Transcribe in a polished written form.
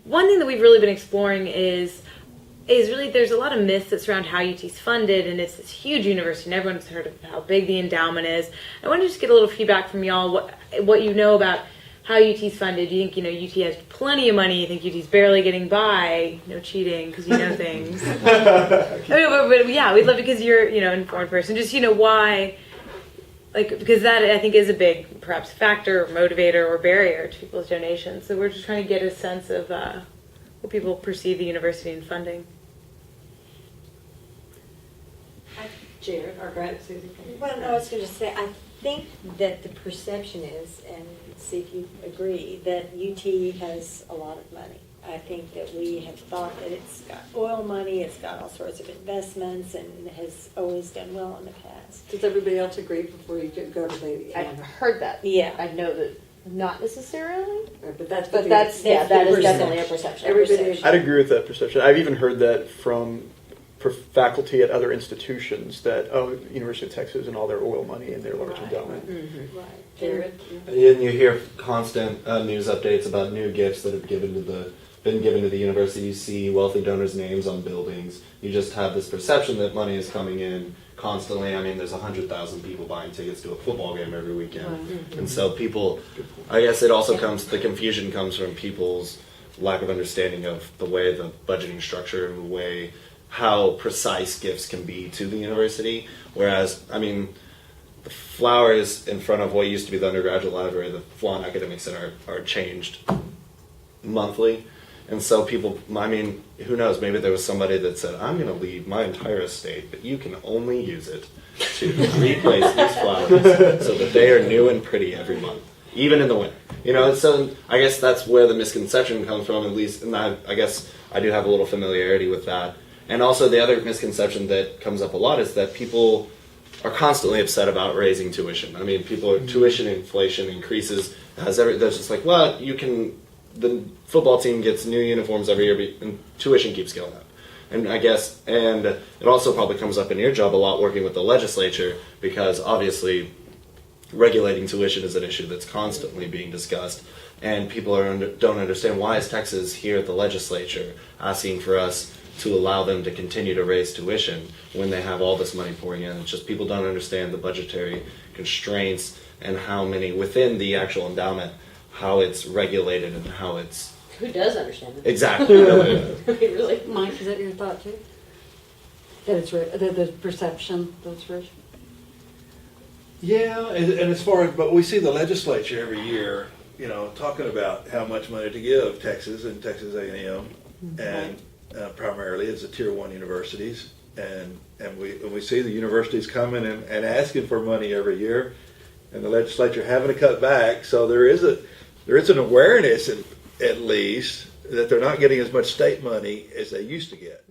One thing that we've really been exploring is really there's a lot of myths that surround how UT's funded, and it's this huge university and everyone's heard of how big the endowment is. I want to just get a little feedback from y'all, what you know about how UT's funded. Do you think, UT has plenty of money? You think UT's barely getting by? No cheating, because you know things. but yeah, we'd love, because you're, an informed person, just, why, because that, I think, is a big, perhaps, factor or motivator or barrier to people's donations. So we're just trying to get a sense of what people perceive the university and funding. Jared, or go ahead, Susie. Well, no, I was going to say, I think that the perception is, and see if you agree, that UT has a lot of money. I think that we have thought that it's got oil money, it's got all sorts of investments, and has always done well in the past. Does everybody else agree before you go to the? I've heard that. Yeah. I know that not necessarily, But that's that is definitely a perception. Everybody. I'd agree with that perception. I've even heard that from faculty at other institutions that, University of Texas and all their oil money and their large endowment. Mm-hmm. Right. Jared? And you hear constant news updates about new gifts that have been given to the university. You see wealthy donors' names on buildings. You just have this perception that money is coming in constantly. I mean, there's 100,000 people buying tickets to a football game every weekend. Mm-hmm. And so people, I guess it also the confusion comes from people's lack of understanding of the way the budgeting structure and the way how precise gifts can be to the university. Whereas, I mean, the flowers in front of what used to be the undergraduate library, the Flan Academic Center, are changed monthly. And so people, I mean, who knows, maybe there was somebody that said, I'm going to leave my entire estate, but you can only use it to replace these flowers so that they are new and pretty every month, even in the winter. So I guess that's where the misconception comes from, at least, and I guess I do have a little familiarity with that. And also the other misconception that comes up a lot is that people are constantly upset about raising tuition. I mean, tuition inflation increases there's just like, well, the football team gets new uniforms every year, and tuition keeps going up. And I guess, and it also probably comes up in your job a lot working with the legislature, because obviously regulating tuition is an issue that's constantly being discussed, and people don't understand, why is Texas here at the legislature asking for us to allow them to continue to raise tuition when they have all this money pouring in. It's just people don't understand the budgetary constraints and how many within the actual endowment, how it's regulated and how it's... Who does understand it? Exactly. Really? Mike, is that your thought too? That it's the perception that's rich? Yeah, and as far as, but we see the legislature every year, talking about how much money to give Texas and Texas A&M, and primarily as the Tier 1 universities, and we see the universities coming and asking for money every year, and the legislature having to cut back. So there is an awareness, at least, that they're not getting as much state money as they used to get.